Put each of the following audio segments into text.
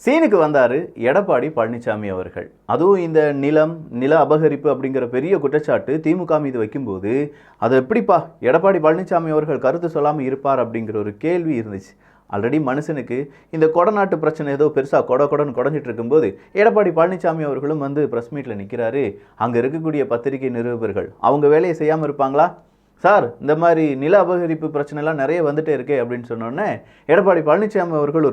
சீனுக்கு வந்தார் எடப்பாடி பழனிசாமி அவர்கள். அதுவும் இந்த நில அபகரிப்பு அப்படிங்கிற பெரிய குற்றச்சாட்டு திமுக மீது வைக்கும்போது அது எப்படிப்பா எடப்பாடி பழனிசாமி அவர்கள் கருத்து சொல்லாமல் இருப்பார் அப்படிங்கிற ஒரு கேள்வி இருந்துச்சு. ஆல்ரெடி மனுஷனுக்கு இந்த கொடநாட்டு பிரச்சனை ஏதோ பெருசாக கொடன்னு குடஞ்சிட்டு இருக்கும்போது எடப்பாடி பழனிசாமி அவர்களும் வந்து ப்ரெஸ் மீட்டில் நிற்கிறாரு. அங்கே இருக்கக்கூடிய பத்திரிகை நிருபர்கள் அவங்க வேலையை செய்யாமல் இருப்பாங்களா? சார், இந்த மாதிரி நில அபகரிப்பு பிரச்சனைலாம் நிறைய வந்துட்டே இருக்கே அப்படின்னு சொன்னோடனே எடப்பாடி பழனிசாமி அவர்கள்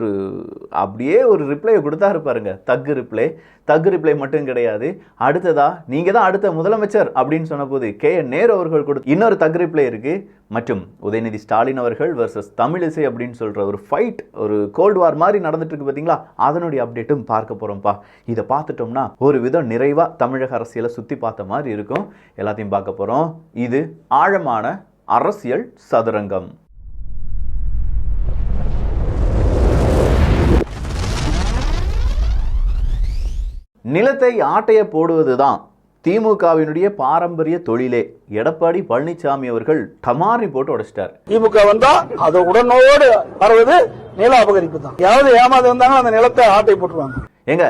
அப்படியே ஒரு ரிப்ளையை கொடுத்தாரு பாருங்க. தக்கு ரிப்ளை மட்டும் கிடையாது, அடுத்ததா நீங்கள் தான் அடுத்த முதலமைச்சர் அப்படின்னு சொன்ன போது KN நேரு அவர்கள் கொடுத்து இன்னொரு தக்கு ரிப்ளை இருக்கு. மற்றும் உதயநிதி ஸ்டாலின் அவர்கள் வர்சஸ் தமிழிசை அப்படின்னு சொல்ற ஒரு ஃபைட், ஒரு கோல்டு வார் மாதிரி நடந்துட்டு இருக்கு பார்த்தீங்களா? அதனுடைய அப்டேட்டும் பார்க்க போறோம்ப்பா. இதை பார்த்துட்டோம்னா ஒரு விதம் நிறைவா தமிழக அரசியலை சுற்றி பார்த்த மாதிரி இருக்கும். எல்லாத்தையும் பார்க்க போறோம். இது ஆழமான அரசியல் சதுரங்கம். நிலத்தை ஆட்டைய போடுவதுதான் திமுகவினுடைய பாரம்பரிய தொழிலே. எடப்பாடி பழனிசாமி அவர்கள் டமாரி போட்டு உடைச்சிட்டார். திமுக வந்தா அது உடனோடு வருவது நில அபகரிப்பு தான். யாவது ஏமாந்து வந்தாங்க அந்த நிலத்தை ஆட்டை போட்டுருவாங்க. எங்க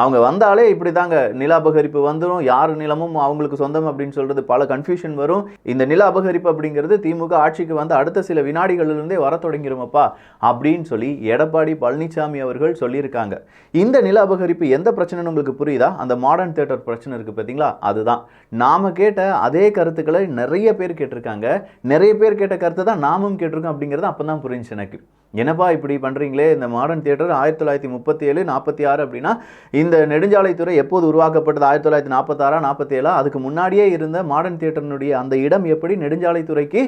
அவங்க வந்தாலே இப்படி தாங்க, நில அபகரிப்பு வந்துடும், யார் நிலமும் அவங்களுக்கு சொந்தம் அப்படின்னு சொல்றது பல கன்ஃபியூஷன் வரும். இந்த நில அபகரிப்பு அப்படிங்கிறது திமுக ஆட்சிக்கு வந்து அடுத்த சில வினாடிகளிலிருந்தே வர தொடங்கிருமப்பா அப்படின்னு சொல்லி எடப்பாடி பழனிசாமி அவர்கள் சொல்லியிருக்காங்க. இந்த நில அபகரிப்பு எந்த பிரச்சனைன்னு உங்களுக்கு புரியுதா? அந்த மாடர்ன் தியேட்டர் பிரச்சனை இருக்கு பார்த்தீங்களா? அதுதான் நாம கேட்ட அதே கருத்துக்களை நிறைய பேர் கேட்டிருக்காங்க. நிறைய பேர் கேட்ட கருத்தை தான் நாமும் கேட்டிருக்கோம் அப்படிங்கிறது அப்பதான் புரிஞ்சு எனக்கு. என்னப்பா இப்படி பண்ணுறீங்களே? இந்த மாடர்ன் தியேட்டர் 1937 46 அப்படின்னா இந்த நெடுஞ்சாலைத்துறை எப்போது உருவாக்கப்பட்டது? 1946 47? அதுக்கு முன்னாடியே இருந்த மாடர்ன் தியேட்டர்னுடைய அந்த இடம் எப்படி நெடுஞ்சாலைத்துறைக்கு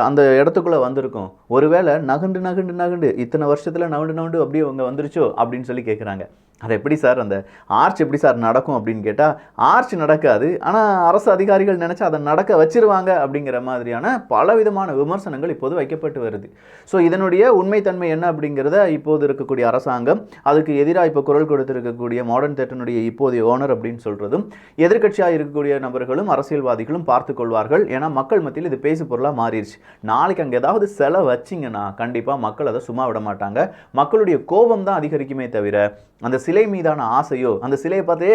அந்த இடத்துக்குள்ளே வந்திருக்கும்? ஒருவேளை நகண்டு இத்தனை வருஷத்தில் நவுண்டு அப்படியே அவங்க வந்துருச்சோ அப்படின்னு சொல்லி கேட்குறாங்க. அது எப்படி சார், அந்த ஆர்ச் எப்படி சார் நடக்கும் அப்படின்னு கேட்டால் ஆர்ச் நடக்காது, ஆனால் அரசு அதிகாரிகள் நினச்சா அதை நடக்க வச்சிருவாங்க அப்படிங்கிற மாதிரியான பலவிதமான விமர்சனங்கள் இப்போது வைக்கப்பட்டு வருது. ஸோ இதனுடைய உண்மைத்தன்மை என்ன அப்படிங்கிறத இப்போது இருக்கக்கூடிய அரசாங்கம், அதுக்கு எதிராக இப்போ குரல் கொடுத்திருக்கக்கூடிய மாடர்ன் தியேட்டருடைய இப்போதைய ஓனர் அப்படின்னு சொல்கிறதும் எதிர்கட்சியாக இருக்கக்கூடிய நபர்களும் அரசியல்வாதிகளும் பார்த்து கொள்வார்கள். ஏன்னா மக்கள் மத்தியில் இது பேசு பொருளாக மாறிடுச்சு. நாளைக்கு அங்கே ஏதாவது செலவு வச்சிங்கன்னா கண்டிப்பாக மக்கள் அதை சும்மா விட மாட்டாங்க. மக்களுடைய கோபம் தான் அதிகரிக்குமே தவிர அந்த சிலை மீதான ஆசையோ, அந்த சிலையை பார்த்தே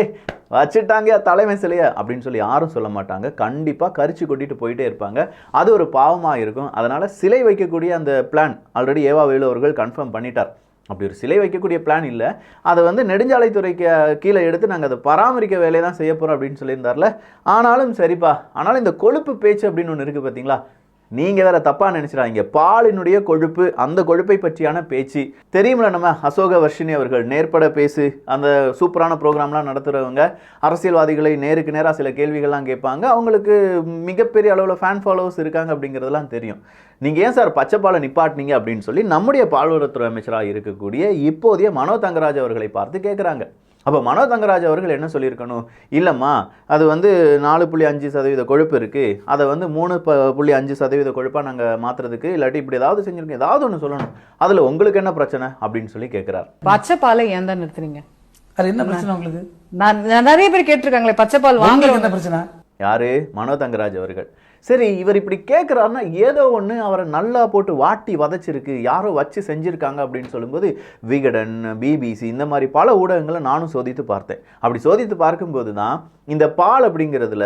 வச்சுட்டாங்க தலைமை சிலையை அப்படின்னு சொல்லி யாரும் சொல்ல மாட்டாங்க. கண்டிப்பாக கரிச்சு கொட்டிட்டு போயிட்டே இருப்பாங்க. அது ஒரு பாவமாக இருக்கும். அதனால் சிலை வைக்கக்கூடிய அந்த பிளான் ஆல்ரெடி ஏவா வேலு அவர்கள் கன்ஃபார்ம் பண்ணிட்டார். அப்படி ஒரு சிலை வைக்கக்கூடிய பிளான் இல்லை, அதை வந்து நெடுஞ்சாலைத்துறைக்கு கீழே எடுத்து நாங்கள் அதை பராமரிக்க வேலையை தான் செய்ய போகிறோம் அப்படின்னு சொல்லியிருந்தார்ல. ஆனாலும் சரிப்பா, ஆனாலும் இந்த கொழுப்பு பேச்சு அப்படின்னு ஒன்று இருக்குது பார்த்தீங்களா? நீங்கள் வேற தப்பாக நினச்சிடாதீங்க. பாலினுடைய கொழுப்பு, அந்த கொழுப்பை பற்றியான பேச்சு தெரியுமில்ல. நம்ம அசோக வர்ஷினி அவர்கள் நேர்பட பேசு அந்த சூப்பரான ப்ரோக்ராம்லாம் நடத்துகிறவங்க, அரசியல்வாதிகளை நேருக்கு நேராக சில கேள்விகள்லாம் கேட்பாங்க. அவங்களுக்கு மிகப்பெரிய அளவில் ஃபேன் ஃபாலோவர்ஸ் இருக்காங்க அப்படிங்கிறதுலாம் தெரியும். நீங்கள் ஏன் சார் பச்சைப்பாலை நிப்பாட்டினீங்க அப்படின்னு சொல்லி நம்முடைய பால்வளத்துறை அமைச்சராக இருக்கக்கூடிய இப்போதைய மனோ தங்கராஜ் அவர்களை பார்த்து கேட்குறாங்க. அப்போ மனோ தங்கராஜ் அவர்கள் என்ன சொல்லியிருக்கணும்? இல்லைம்மா, அது வந்து 4.5% கொழுப்பு இருக்குது, அதை வந்து 3.5% கொழுப்பாக நாங்கள் மாற்றுறதுக்கு இல்லாட்டி இப்படி ஏதாவது செஞ்சுருக்கோம், ஏதாவது ஒன்று சொல்லணும், அதில் உங்களுக்கு என்ன பிரச்சனை அப்படின்னு சொல்லி கேட்குறாரு. பச்சை பாலை ஏன் தான் நிறுத்துறீங்க? அது என்ன பிரச்சனை உங்களுக்கு? நான் நிறைய பேர் கேட்டிருக்காங்களே பச்சை பால் வாங்குறது என்ன பிரச்சனை? யாரு? மனோ தங்கராஜ் அவர்கள். சரி, இவர் இப்படி கேட்குறாருன்னா ஏதோ ஒன்று அவரை நல்லா போட்டு வாட்டி வதச்சிருக்கு, யாரோ வச்சு செஞ்சுருக்காங்க அப்படின்னு சொல்லும்போது விகடன், BBC இந்த மாதிரி பல ஊடகங்களை நானும் சோதித்து பார்த்தேன். அப்படி சோதித்து பார்க்கும்போது தான் இந்த பால் அப்படிங்கிறதுல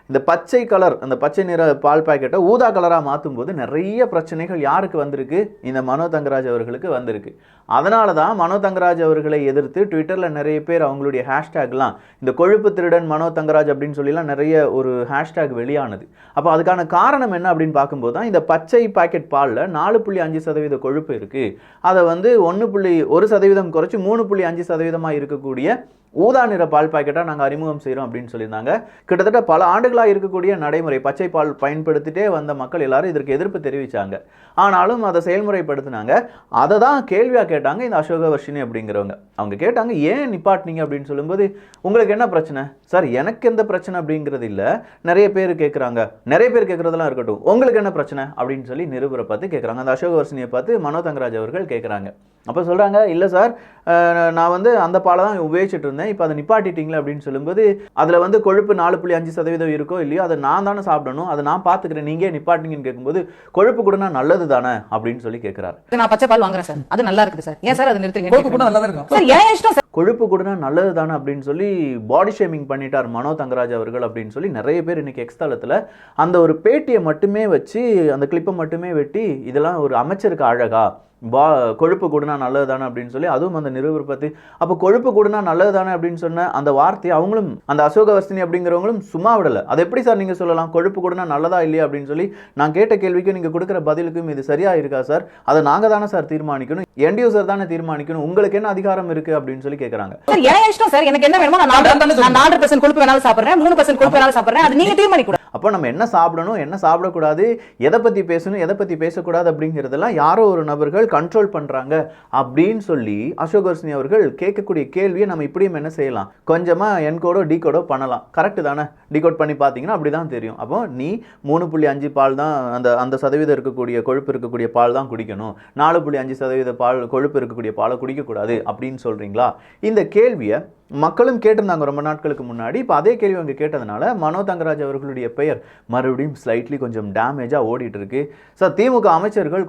இந்த பச்சை கலர், அந்த பச்சை நிற பால் பாக்கெட்டை ஊதா கலராக மாற்றும் போது நிறைய பிரச்சனைகள் யாருக்கு வந்திருக்கு? இந்த மனோ தங்கராஜ் அவர்களுக்கு வந்திருக்கு. அதனால தான் மனோ தங்கராஜ் அவர்களை எதிர்த்து ட்விட்டரில் நிறைய பேர் அவங்களுடைய ஹேஷ்டேக்லாம், இந்த கொழுப்பு திருடன் மனோ தங்கராஜ் அப்படின்னு சொல்லிலாம் நிறைய ஒரு ஹேஷ்டேக் வெளியானது. அப்போ அதுக்கான காரணம் என்ன அப்படின்னு பார்க்கும்போது தான் இந்த பச்சை பாக்கெட் பாலில் 4.5% கொழுப்பு இருக்குது, அதை வந்து 1% குறைச்சி 3.5% இருக்கக்கூடிய ஊதா நிற பால் பாக்கெட்டாக நாங்கள் அறிமுகம் செய்கிறோம் அப்படின்னு சொல்லியிருந்தாங்க. கிட்டத்தட்ட பல ஆண்டுகளாக இருக்கக்கூடிய நடைமுறை, பச்சை பால் பயன்படுத்திட்டே வந்த மக்கள் எல்லாரும் இதற்கு எதிர்ப்பு தெரிவித்தாங்க. ஆனாலும் அதை செயல்முறைப்படுத்தினாங்க. அதை தான் கேள்வியாக கேட்டாங்க இந்த அசோக வர்ஷினி அப்படிங்கிறவங்க. அவங்க கேட்டாங்க, ஏன் நிப்பாட்டினீங்க அப்படின்னு சொல்லும்போது உங்களுக்கு என்ன பிரச்சனை? சார், எனக்கு எந்த பிரச்சனை அப்படிங்கிறது இல்லை, நிறைய பேர் கேட்குறாங்க. நிறைய பேர் கேட்குறதெல்லாம் இருக்கட்டும், உங்களுக்கு என்ன பிரச்சனை அப்படின்னு சொல்லி நிருபரை பார்த்து கேட்குறாங்க. அந்த அசோக வர்ஷினியை பார்த்து மனோ தங்கராஜ் அவர்கள் கேட்குறாங்க. அப்போ சொல்கிறாங்க இல்லை சார் நான் வந்து அந்த பாலை தான் உபயோகிச்சுட்டு இருந்தேன், இப்போ அதை நிப்பாட்டிட்டீங்களா அப்படின்னு சொல்லும்போது அதில் வந்து கொழுப்பு 4.5% இருக்கோ இல்லையோ அதை நான் தானே சாப்பிடணும், அதை நான் பார்த்துக்கிறேன், நீங்கள் நிப்பாட்டிங்கன்னு கேட்கும்போது கொழுப்பு கூட நல்லது தானே அப்படின்னு சொல்லி கேட்குறாரு. நான் பச்சை பால் வாங்குறேன் சார், அது நல்லா இருக்குது சார், ஏன் சார் அது நிறுத்துறீங்க? கொழுப்பு கூட நல்லா இருக்கும் சார், ஏன் இஷ்டம் சார். கொழுப்பு கூட நல்லது தானே அப்படின்னு சொல்லி பாடி ஷேமிங் பண்ணிட்டார் மனோ தங்கராஜ் அவர்கள் அப்படின்னு சொல்லி நிறைய பேர் இன்னைக்கு எக்ஸ்தலத்தில் அந்த ஒரு பேட்டியை மட்டுமே வச்சு அந்த கிளிப்பை மட்டுமே வெட்டி இதெல்லாம் ஒரு அமைச்சருக்கு அழகா கொழுப்பு கூடனா நல்லது தானே அப்படின்னு சொல்லி அதுவும் அந்த நிருபர் பற்றி அப்போ கொழுப்பு கூடனா நல்லது தானே அப்படின்னு சொன்ன அந்த வார்த்தையை அவங்களும் அந்த அசோகவர்ஷினி அப்படிங்கிறவங்களும் சும்மா விடலை. அது எப்படி சார் நீங்கள் சொல்லலாம் கொழுப்பு கூடனா நல்லதா இல்லையா அப்படின்னு சொல்லி நான் கேட்ட கேள்விக்கும் நீங்கள் கொடுக்குற பதிலுக்கும் இது சரியா இருக்கா சார், அதை நாங்கள் தானே சார் தீர்மானிக்கணும், எண்ட் யூசர் தானே தீர்மானிக்கணும், உங்களுக்கு என்ன அதிகாரம் இருக்கு அப்படின்னு சொல்லி கேட்குறாங்க. சார் ஏன் இஷ்டம் சார், எனக்கு என்ன வேணுமோ நான் 4% கொழுப்பு வேணாலும் சாப்பிட்றேன், 3% கொழுப்பு வேணாலும் சாப்பிட்றேன், அது நீங்கள் தீர்மானிக்கூடாது. அப்போ நம்ம என்ன சாப்பிடணும் என்ன சாப்பிடக்கூடாது, எதை பற்றி பேசணும் எதை பற்றி பேசக்கூடாது அப்படிங்கிறதெல்லாம் யாரோ ஒரு நபர்கள் கண்ட்ரோல் பண்ணுறாங்க அப்படின்னு சொல்லி அசோகவர்ஷினி அவர்கள் கேட்கக்கூடிய கேள்வியை நம்ம இப்படியும் என்ன செய்யலாம், கொஞ்சமாக என்கோடோ டிகோடோ பண்ணலாம். கரெக்டு தானே, டிகோட் பண்ணி பார்த்தீங்கன்னா அப்படி தான் தெரியும். அப்போ நீ 3.5 பால் தான் அந்த சதவீதம் இருக்கக்கூடிய கொழுப்பு இருக்கக்கூடிய பால் தான் குடிக்கணும், 4.5% பால் கொழுப்பு இருக்கக்கூடிய பாலை குடிக்கக்கூடாது அப்படின்னு சொல்கிறீங்களா? இந்த கேள்வியை மக்களும் கேட்டிருந்தாங்க ரொம்ப நாட்களுக்கு முன்னாடி. இப்போ அதே கேள்வி அவங்க கேட்டதுனால மனோ தங்கராஜ் அவர்களுடைய பெயர் மறுபடியும் ஸ்லைட்லி கொஞ்சம் டேமேஜாக ஓடிட்டு இருக்கு. சார் திமுக அமைச்சர்கள்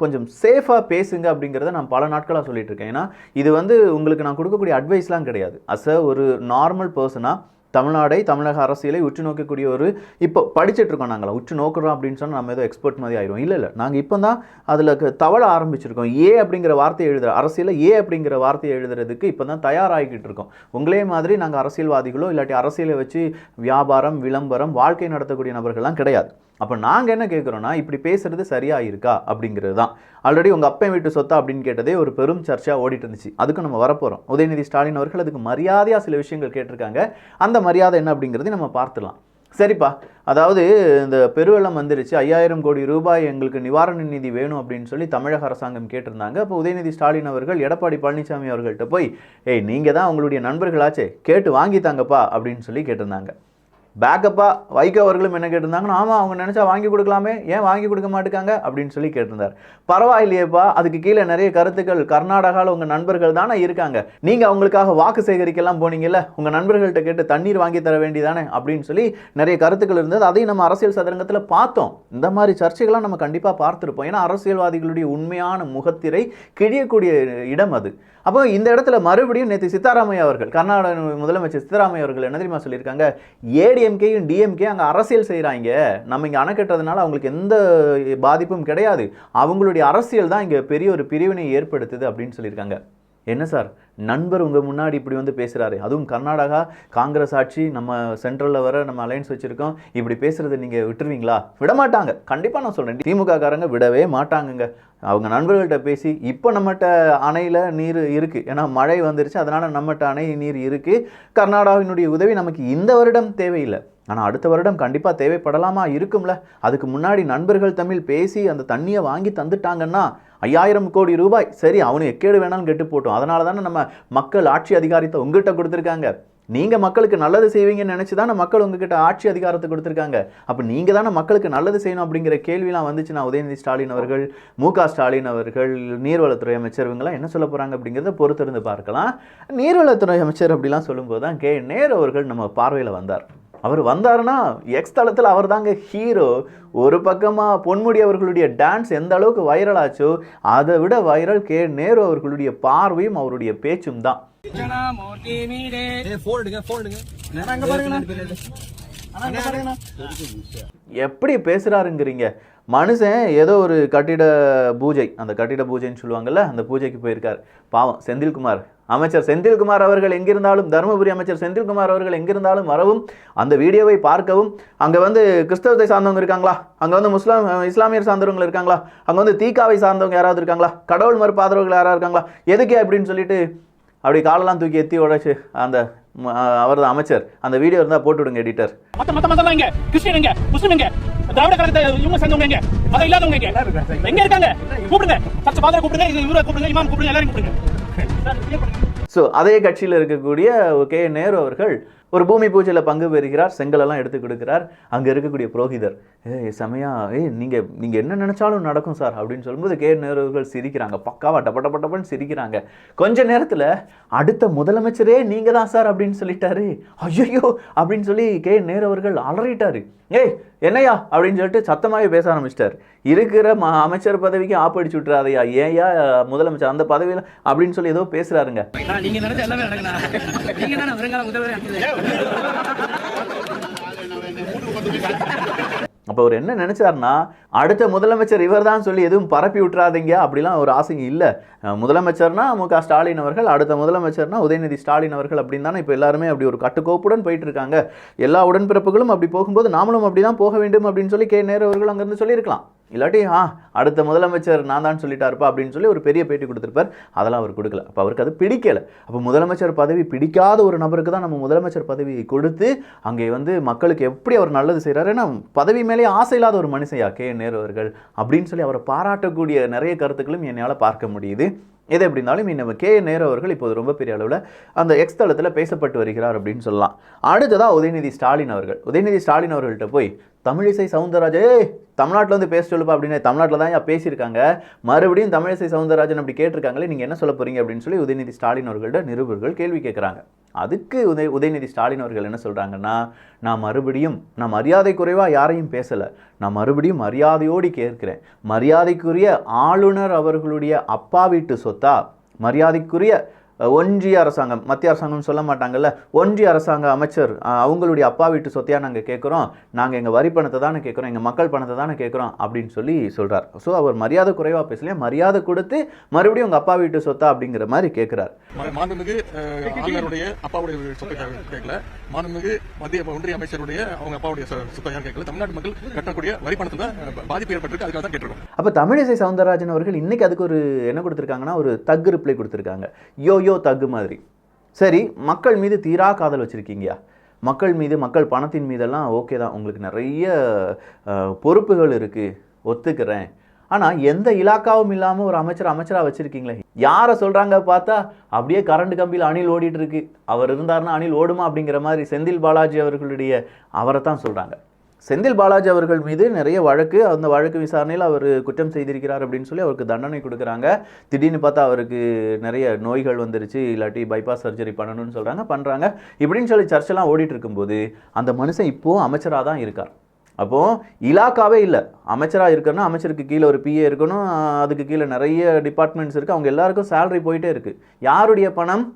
கொஞ்சம் சேஃபாக பேசுங்க அப்படிங்கிறத நான் பல நாட்களாக சொல்லிட்டு இருக்கேன். ஏன்னா இது வந்து உங்களுக்கு நான் கொடுக்கக்கூடிய அட்வைஸ்லாம் கிடையாது. அஸ் அ ஒரு நார்மல் பர்சனாக தமிழக அரசியலை உற்று நோக்கக்கூடிய ஒரு இப்போ படிச்சுட்டு இருக்கோம். நாங்கள் உற்று நோக்குறோம் அப்படின்னு சொன்னால் நம்ம ஏதோ எக்ஸ்பர்ட் மாதிரி ஆயிரும். இல்லை நாங்கள் இப்போ தான் அதில் தவள ஆரம்பிச்சிருக்கோம். அப்படிங்கிற வார்த்தையை அரசியலில் அப்படிங்கிற வார்த்தையை எழுதுறதுக்கு இப்போ தான் தயாராகிக்கிட்டு இருக்கோம். உங்களே மாதிரி நாங்கள் அரசியல்வாதிகளோ இல்லாட்டி அரசியலை வச்சு வியாபாரம் விளம்பரம் வாழ்க்கை நடத்தக்கூடிய நபர்கள்லாம் கிடையாது. அப்போ நாங்கள் என்ன கேட்குறோன்னா இப்படி பேசுறது சரியா இருக்கா அப்படிங்கிறது தான். ஆல்ரெடி உங்கள் அப்பா வீட்டு சொத்தா அப்படின்னு கேட்டதே ஒரு பெரும் சர்ச்சையாக ஓடிட்டு இருந்துச்சு. அதுக்கு நம்ம வரப்போகிறோம். உதயநிதி ஸ்டாலின் அவர்கள் அதுக்கு மரியாதையாக சில விஷயங்கள் கேட்டிருக்காங்க. அந்த மரியாதை என்ன அப்படிங்கிறத நம்ம பார்த்துலாம். சரிப்பா, அதாவது இந்த பெருவெள்ளம் வந்துருச்சு, 5000 கோடி ரூபாய் எங்களுக்கு நிவாரண நிதி வேணும் அப்படின்னு சொல்லி தமிழக அரசாங்கம் கேட்டிருந்தாங்க. அப்போ உதயநிதி ஸ்டாலின் அவர்கள் எடப்பாடி பழனிசாமி அவர்கள்ட்ட போய் நீங்கள் தான் உங்களுடைய நண்பர்களாச்சே கேட்டு வாங்கித்தாங்கப்பா அப்படின்னு சொல்லி கேட்டிருந்தாங்க. பேக்கப்பா வைகோ அவர்களும் என்ன கேட்டிருந்தாங்கன்னா ஆமாம் அவங்க நினச்சா வாங்கி கொடுக்கலாமே, ஏன் வாங்கி கொடுக்க மாட்டேங்காங்க அப்படின்னு சொல்லி கேட்டிருந்தார். பரவாயில்லையேப்பா, அதுக்கு கீழே நிறைய கருத்துக்கள் கர்நாடகாவில் உங்கள் நண்பர்கள் தானே இருக்காங்க, நீங்கள் அவங்களுக்காக வாக்கு சேகரிக்கலாம் போனீங்கல்ல, உங்கள் நண்பர்கள்ட்ட கேட்டு தண்ணீர் வாங்கி தர வேண்டியதானே அப்படின்னு சொல்லி நிறைய கருத்துக்கள் இருந்தது. அதையும் நம்ம அரசியல் சதுரங்கத்தில் பார்த்தோம். இந்த மாதிரி சர்ச்சைகள்லாம் நம்ம கண்டிப்பாக பார்த்துருப்போம். ஏன்னா அரசியல்வாதிகளுடைய உண்மையான முகத்திரை கிழியக்கூடிய இடம் அது. அப்போ இந்த இடத்துல மறுபடியும் நேற்று சித்தராமையா அவர்கள் கர்நாடக முதலமைச்சர் சித்தராமையா அவர்கள் என்ன தெரியுமா சொல்லியிருக்காங்க, ஏடிஎம்கேயும் டிஎம்கே அங்கே அரசியல் செய்கிறாங்க, நம்ம இங்கே அணை கட்டுறதுனால அவங்களுக்கு எந்த பாதிப்பும் கிடையாது, அவங்களுடைய அரசியல் தான் இங்கே பெரிய ஒரு பிரிவினை ஏற்படுத்துது அப்படின்னு சொல்லியிருக்காங்க. என்ன சார் நண்பர் உங்கள் முன்னாடி இப்படி வந்து பேசுகிறாரு, அதுவும் கர்நாடகா காங்கிரஸ் ஆட்சி, நம்ம சென்ட்ரலில் வர நம்ம அலையன்ஸ் வச்சுருக்கோம், இப்படி பேசுகிறத நீங்கள் விட்டுருவீங்களா? விட மாட்டாங்க. கண்டிப்பாக நான் சொல்கிறேன், திமுக காரங்க விடவே மாட்டாங்கங்க. அவங்க நண்பர்கள்ட்ட பேசி இப்போ நம்மகிட்ட அணையில் நீர் இருக்குது, ஏன்னா மழை வந்துருச்சு, அதனால் நம்மகிட்ட அணை நீர் இருக்குது, கர்நாடகாவினுடைய உதவி நமக்கு இந்த வருடம் தேவையில்லை, ஆனால் அடுத்த வருடம் கண்டிப்பாக தேவைப்படலாமா இருக்கும்ல, அதுக்கு முன்னாடி நண்பர்கள் தமிழ் பேசி அந்த தண்ணியை வாங்கி தந்துட்டாங்கன்னா 5000 கோடி ரூபாய் சரி அவனு எக்கேடு வேணாலும் கெட்டு போட்டோம். அதனால தானே நம்ம மக்கள் ஆட்சி அதிகாரத்தை உங்ககிட்ட கொடுத்துருக்காங்க. நீங்கள் மக்களுக்கு நல்லது செய்வீங்கன்னு நினச்சி தானே மக்கள் உங்ககிட்ட ஆட்சி அதிகாரத்தை கொடுத்துருக்காங்க. அப்போ நீங்கள் தானே மக்களுக்கு நல்லது செய்யணும் அப்படிங்கிற கேள்விலாம் வந்துச்சுன்னா உதயநிதி ஸ்டாலின் அவர்கள், மு.க. ஸ்டாலின் அவர்கள், நீர்வளத்துறை அமைச்சர் இவங்கெல்லாம் என்ன சொல்ல போகிறாங்க அப்படிங்கிறத பொறுத்திருந்து பார்க்கலாம். நீர்வளத்துறை அமைச்சர் அப்படிலாம் சொல்லும்போது தான் நேரு அவர்கள் நம்ம பார்வையில் வந்தார். அவர் வந்தாருன்னா எக்ஸ் தளத்தில் அவர் தாங்க ஹீரோ. ஒரு பக்கமாக பொன்முடி அவர்களுடைய டான்ஸ் எந்த அளவுக்கு வைரல் ஆச்சோ அதை விட வைரல் நேரு அவர்களுடைய பார்வையும் அவருடைய பேச்சும் தான். எப்படி பேசுறாருங்கிறீங்க? மனுஷன் ஏதோ ஒரு கட்டிட பூஜை, அந்த கட்டிட பூஜைன்னு சொல்லுவாங்கல்ல, அந்த பூஜைக்கு போயிருக்கார். பாவம் செந்தில்குமார், அமைச்சர் செந்தில்குமார் அவர்கள் எங்கிருந்தாலும், தருமபுரி அமைச்சர் செந்தில்குமார் அவர்கள் எங்கிருந்தாலும் வரவும், அந்த வீடியோவை பார்க்கவும், அங்கே வந்து கிறிஸ்தவத்தை சார்ந்தவங்க இருக்காங்களா, அங்கே வந்து இஸ்லாமியர் சார்ந்தவங்க இருக்காங்களா, அங்கே வந்து தீக்காவை சார்ந்தவங்க யாராவது இருக்காங்களா, கடவுள் மறுப்பாதவர்கள் யாராவது இருக்காங்களா, எதுக்கே அப்படின்னு சொல்லிட்டு அப்படி காலெல்லாம் தூக்கி எத்தி உடைச்சு அந்த அவர் தான் அமைச்சர், அந்த வீடியோ இருந்தா போட்டு விடுங்க எடிட்டர். திராவிட கழகத்தை இவங்க சேர்ந்தவங்க எங்க, மத இல்லாதவங்க எங்க இருக்காங்க? கூப்பிடுங்க, சர்ச்சை பாதரை கூப்பிடுங்க, இவரை கூப்பிடுங்க, இமாம் கூப்பிடுங்க, எல்லாரும் கூப்பிடுங்க. ஸோ அதே கட்சியில் இருக்கக்கூடிய நேரு அவர்கள் ஒரு பூமி பூஜையில் பங்கு பெறுகிறார், செங்கலெல்லாம் எடுத்து கொடுக்குறார். அங்கே இருக்கக்கூடிய புரோகிதர், செமையா நீங்கள் என்ன நினைச்சாலும் நடக்கும் சார் அப்படின்னு சொல்லும்போது நேரு அவர்கள் சிரிக்கிறாங்க, பக்காவா டப்பட்டப்பட்டப்பன்னு சிரிக்கிறாங்க. கொஞ்ச நேரத்தில் அடுத்த முதலமைச்சரே நீங்கள் தான் சார் அப்படின்னு சொல்லிட்டாரு. ஐயோ அப்படின்னு சொல்லி நேரு அவர்கள் அலறிட்டாரு. என்னையா அப்படின்னு சொல்லிட்டு சத்தமாகவே பேச ஆரம்பிச்சிட்டார். இருக்கிற அமைச்சர் பதவிக்கு ஆப்படிச்சு விட்டுறாதையா, ஏயா முதலமைச்சர் அந்த பதவியில் அப்படின்னு சொல்லி ஏதோ பேசுறாருங்க. நீங்க நினைச்ச எல்லாமே நடக்கலாம். நீங்க தான வருங்கால முதல்வர். அப்போ அவர் என்ன நினைச்சாருன்னா, அடுத்த முதலமைச்சர் இவர் தான் சொல்லி எதுவும் பரப்பி விட்டுறாதீங்க அப்படிலாம் ஒரு ஆசைங்க இல்லை. முதலமைச்சர்னா மு.க. ஸ்டாலின் அவர்கள், அடுத்த முதலமைச்சர்னா உதயநிதி ஸ்டாலின் அவர்கள் அப்படின்னு தானே இப்போ எல்லாருமே அப்படி ஒரு கட்டுக்கோப்புடன் போயிட்டு இருக்காங்க. எல்லா உடன்பிறப்புகளும் அப்படி போகும்போது நாமளும் அப்படி தான் போக வேண்டும் அப்படின்னு சொல்லி நேரு அவர்கள் அங்கேருந்து சொல்லியிருக்கலாம். இல்லாட்டி அடுத்த முதலமைச்சர் நான் தான் சொல்லிட்டாருப்பா அப்படின்னு சொல்லி ஒரு பெரிய பேட்டி கொடுத்துருப்பார். அதெல்லாம் அவர் கொடுக்கல. அப்போ அவருக்கு அது பிடிக்கல. அப்போ முதலமைச்சர் பதவி பிடிக்காத ஒரு நபருக்கு தான் நம்ம முதலமைச்சர் பதவியை கொடுத்து அங்கே மக்களுக்கு எப்படி அவர் நல்லது செய்கிறாரு, ஏன்னா பதவி மேலே ஆசை இல்லாத ஒரு மனுஷையா நேரு அவர்கள் அப்படின்னு சொல்லி அவரை பாராட்டக்கூடிய நிறைய கருத்துக்களும் என்னால் பார்க்க முடியுது. எது எப்படி இருந்தாலும் நேரு அவர்கள் இப்போது ரொம்ப பெரிய அளவில் அந்த எக்ஸ் தளத்தில் பேசப்பட்டு வருகிறார் அப்படின்னு சொல்லலாம். அடுத்ததாக உதயநிதி ஸ்டாலின் அவர்கள்ட்ட போய் தமிழிசை சவுந்தரராஜன் தமிழ்நாட்டில் பேச சொல்லுப்பா அப்படின்னு, தமிழ்நாட்டில் தான் பேசியிருக்காங்க, மறுபடியும் தமிழிசை சவுந்தரராஜன் அப்படி கேட்டிருக்காங்களே, நீங்கள் என்ன சொல்ல போகிறீங்க அப்படின்னு சொல்லி உதயநிதி ஸ்டாலின் அவர்கள்ட்ட நிருபர்கள் கேள்வி கேட்குறாங்க. அதுக்கு உதயநிதி ஸ்டாலின் அவர்கள் என்ன சொல்கிறாங்கன்னா, நான் மரியாதை குறைவாக யாரையும் பேசலை, நான் மறுபடியும் மரியாதையோடு கேட்கிறேன், மரியாதைக்குரிய ஆளுநர் அவர்களுடைய அப்பா வீட்டு சொத்தா, மரியாதைக்குரிய ஒன்றிய அரசாங்கம், மத்திய அரசாங்கம் சொல்ல மாட்டாங்கல்ல, ஒன்றிய அரசாங்க அமைச்சர் அவங்களுடைய அப்பா வீட்டு சொத்தையா நாங்கள் கேட்குறோம், நாங்கள் எங்கள் வரி பணத்தை தானே கேட்குறோம், எங்கள் மக்கள் பணத்தை தானே கேட்குறோம் அப்படின்னு சொல்லி சொல்கிறார். ஸோ அவர் மரியாதை குறைவாக பேசலையா, மரியாதை கொடுத்து மறுபடியும் உங்கள் அப்பா வீட்டு சொத்தா அப்படிங்கிற மாதிரி கேட்குறார். மாண்புமிகு ஆளுநருடைய அப்பாவுடைய சொத்தை கேட்கல, மாண்புமிகு மத்திய ஒன்றிய அமைச்சருடைய அவங்க அப்பாவுடைய சொத்தை கேட்கல, தமிழ்நாட்டு மக்கள் கட்டக்கூடிய வரி பணத்தில் தான் பாதிப்பு ஏற்பட்டிருக்கு, அதுக்காக தான் கேட்டிருக்கோம். அப்போ தமிழிசை சவுந்தரராஜன் அவர்கள் இன்னைக்கு அதுக்கு ஒரு என்ன கொடுத்துருக்காங்கன்னா, ஒரு தக் ரிப்ளை கொடுத்துருக்காங்க. யோ தக்கு மாதிரி. சரி, மக்கள் மீது தீரா காதல் வச்சிருக்கீங்கயா, மக்கள் மீது மக்கள் பணத்தின் மீதெல்லாம் ஓகே தான், உங்களுக்கு நிறைய பொறுப்புகள் இருக்கு, ஒத்துக்கிறேன். ஆனால் எந்த இலாக்காவும் இல்லாமல் ஒரு அமைச்சராக வச்சிருக்கீங்களே, யாரை சொல்கிறாங்க பார்த்தா அப்படியே கரண்ட் கம்பியில் அணில் ஓடிட்டு இருக்கு, அவர் இருந்தாருன்னா அணில் ஓடுமா அப்படிங்கிற மாதிரி செந்தில் பாலாஜி அவர்களுடைய அவரை தான் சொல்கிறாங்க. செந்தில் பாலாஜி அவர்கள் மீது நிறைய வழக்கு, அந்த வழக்கு விசாரணையில் அவர் குற்றம் செய்திருக்கிறார் அப்படின்னு சொல்லி அவருக்கு தண்டனை கொடுக்குறாங்க. திடீர்னு பார்த்தா அவருக்கு நிறைய நோய்கள் வந்துருச்சு, இல்லாட்டி பைபாஸ் சர்ஜரி பண்ணணும்னு பண்ணுறாங்க இப்படின்னு சொல்லி சர்ச்செல்லாம் ஓடிட்டு இருக்கும்போது அந்த மனுஷன் இப்போது அமைச்சராக தான் இருக்கார். அப்போது இலாக்காவே இல்லை, அமைச்சராக இருக்கணும்னா அமைச்சருக்கு கீழே ஒரு பிஏ இருக்கணும், அதுக்கு கீழே நிறைய டிபார்ட்மெண்ட்ஸ் இருக்குது, அவங்க எல்லாருக்கும் சேலரி போயிட்டே இருக்குது. யாருடைய பணம்?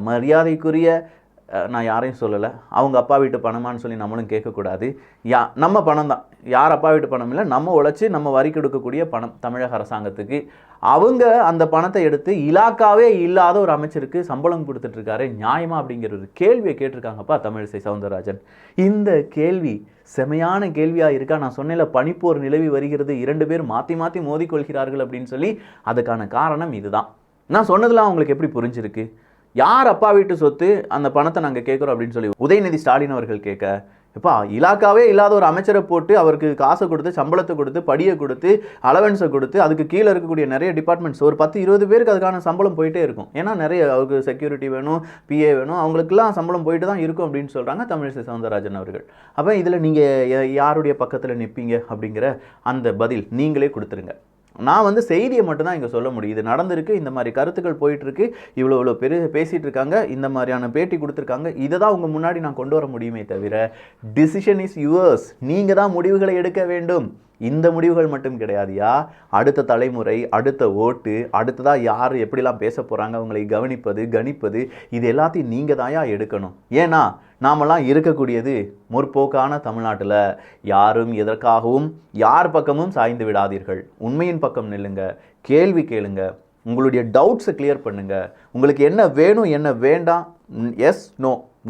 மரியாதைக்குரிய, நான் யாரையும் சொல்லலை, அவங்க அப்பா வீட்டு பணமானு சொல்லி நம்மளும் கேட்கக்கூடாது. நம்ம பணம் தான், யார் அப்பா வீட்டு பணம் இல்லை, நம்ம உழைச்சி நம்ம வரி கொடுக்கக்கூடிய பணம் தமிழக அரசாங்கத்துக்கு. அவங்க அந்த பணத்தை எடுத்து இலாக்காவே இல்லாத ஒரு அமைச்சருக்கு சம்பளம் கொடுத்துட்ருக்காரு, நியாயமா அப்படிங்கிற ஒரு கேள்வியை கேட்டிருக்காங்கப்பா தமிழிசை சவுந்தரராஜன். இந்த கேள்வி செமையான கேள்வியாக இருக்கா? நான் சொன்னேன்ல, பனிப்போர் நிலவி வருகிறது, 2 பேர் மாற்றி மாற்றி மோதிக்கொள்கிறார்கள் அப்படின்னு சொல்லி. அதுக்கான காரணம் இதுதான். நான் சொன்னதெல்லாம் உங்களுக்கு எப்படி புரிஞ்சிருக்கு? யார் அப்பா வீட்டு சொத்து, அந்த பணத்தை நாங்கள் கேட்குறோம் அப்படின்னு சொல்லி உதயநிதி ஸ்டாலின் அவர்கள் கேட்க, எப்பா இலாக்காவே இல்லாத ஒரு அமைச்சரை போட்டு அவருக்கு காசை கொடுத்து, சம்பளத்தை கொடுத்து, படியை கொடுத்து, அலவன்ஸை கொடுத்து, அதுக்கு கீழே இருக்கக்கூடிய நிறைய டிபார்ட்மெண்ட்ஸ் ஒரு 10-20 பேருக்கு அதுக்கான சம்பளம் போயிட்டே இருக்கும். ஏன்னா நிறைய அவருக்கு செக்யூரிட்டி வேணும், பிஏ வேணும், அவங்களுக்குலாம் சம்பளம் போயிட்டு தான் இருக்கும் அப்படின்னு சொல்கிறாங்க தமிழிசை சவுந்தரராஜன் அவர்கள். அப்போ இதில் நீங்கள் யாருடைய பக்கத்தில் நிற்பீங்க அப்படிங்கிற அந்த பதில் நீங்களே கொடுத்துருங்க. நான் செய்தியை மட்டும்தான் இங்கே சொல்ல முடியும். இது நடந்திருக்கு, இந்த மாதிரி கருத்துக்கள் போயிட்டுருக்கு, இவ்வளோ பேசிகிட்டு இருக்காங்க, இந்த மாதிரியான பேட்டி கொடுத்துருக்காங்க, இதை தான் உங்கள் முன்னாடி நான் கொண்டு வர முடியுமே தவிர, டிசிஷன் இஸ் யுவர்ஸ், நீங்கள் தான் முடிவுகளை எடுக்க வேண்டும். இந்த முடிவுகள் மட்டும் கிடையாதுயா, அடுத்த தலைமுறை, அடுத்த ஓட்டு, அடுத்ததாக யார் எப்படிலாம் பேச போகிறாங்க, அவங்களை கணிப்பது இது எல்லாத்தையும் நீங்கள் தாயா எடுக்கணும். ஏன்னா நாமெல்லாம் இருக்கக்கூடியது முற்போக்கான தமிழ்நாட்டில். யாரும் எதற்காகவும் யார் பக்கமும் சாய்ந்து விடாதீர்கள், உண்மையின் பக்கம் நில்லுங்க, கேள்வி கேளுங்க, உங்களுடைய டவுட்ஸை கிளியர் பண்ணுங்க, உங்களுக்கு என்ன வேணும் என்ன வேண்டாம், எஸ்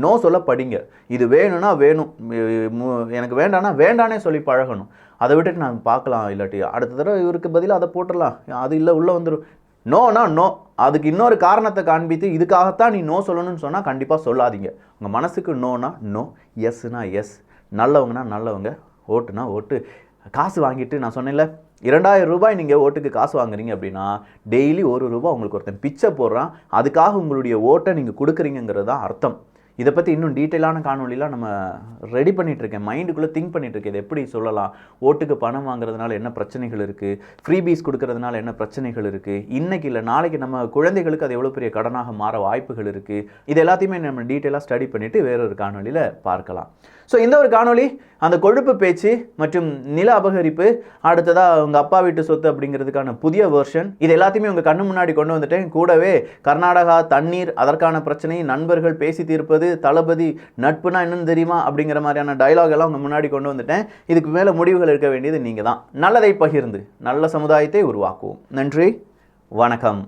நோ சொல்ல படிங்க. இது வேணும்னா வேணும், எனக்கு வேண்டாம்னா வேண்டானே சொல்லி பழகணும். அதை விட்டுட்டு நான் பார்க்கலாம், இல்லாட்டி அடுத்த தடவை இவருக்கு பதிலாக அதை போட்டுடலாம், அது இல்லை உள்ளே வந்துடும். நோனா நோ, அதுக்கு இன்னொரு காரணத்தை காண்பித்து இதுக்காகத்தான் நீ நோ சொல்லணும்னு சொன்னால் கண்டிப்பாக சொல்லாதீங்க. உங்கள் மனசுக்கு நோனா நோ, எஸ்னா எஸ், நல்லவங்கன்னா நல்லவங்க, ஓட்டுனா ஓட்டு. காசு வாங்கிட்டு நான் சொன்னேன்ல, 2000 ரூபாய் நீங்கள் ஓட்டுக்கு காசு வாங்குறீங்க அப்படின்னா டெய்லி 1 ரூபா உங்களுக்கு ஒருத்தன் பிச்சை போடுறான், அதுக்காக உங்களுடைய ஓட்டை நீங்கள் கொடுக்குறீங்கிறது தான் அர்த்தம். இதை பற்றி இன்னும் டீட்டெயிலான காணொலிலாம் நம்ம ரெடி பண்ணிட்டு இருக்கேன், மைண்டுக்குள்ளே திங்க் பண்ணிட்டு இருக்கேன். இதை எப்படி சொல்லலாம், ஓட்டுக்கு பணம் வாங்குறதுனால என்ன பிரச்சனைகள் இருக்குது, ஃப்ரீபீஸ் கொடுக்கறதுனால என்ன பிரச்சனைகள் இருக்குது, இன்னைக்கு இல்லை நாளைக்கு நம்ம குழந்தைகளுக்கு அது எவ்வளோ பெரிய கடனாக மாற வாய்ப்புகள் இருக்குது, இது எல்லாத்தையுமே நம்ம டீட்டெயிலாக ஸ்டடி பண்ணிவிட்டு வேறொரு காணொலியில் பார்க்கலாம். ஸோ இந்த ஒரு காணொலி அந்த கொழுப்பு பேச்சு மற்றும் நில அபகரிப்பு, அடுத்ததாக உங்கள் அப்பா வீட்டு சொத்து அப்படிங்கிறதுக்கான புதிய வெர்ஷன், இது எல்லாத்தையுமே உங்கள் கண்ணு முன்னாடி கொண்டு வந்துட்டேன். கூடவே கர்நாடகா தண்ணீர், அதற்கான பிரச்சனை, நண்பர்கள் பேசி தீர்ப்பது, தளபதி நட்புனா என்னன்னு தெரியுமா அப்படிங்கிற மாதிரியான டயலாக் எல்லாம் உங்கள் முன்னாடி கொண்டு வந்துட்டேன். இதுக்கு மேலே முடிவுகள் எடுக்க வேண்டியது நீங்கள் தான். நல்லதை பகிர்ந்து நல்ல சமுதாயத்தை உருவாக்குவோம். நன்றி, வணக்கம்.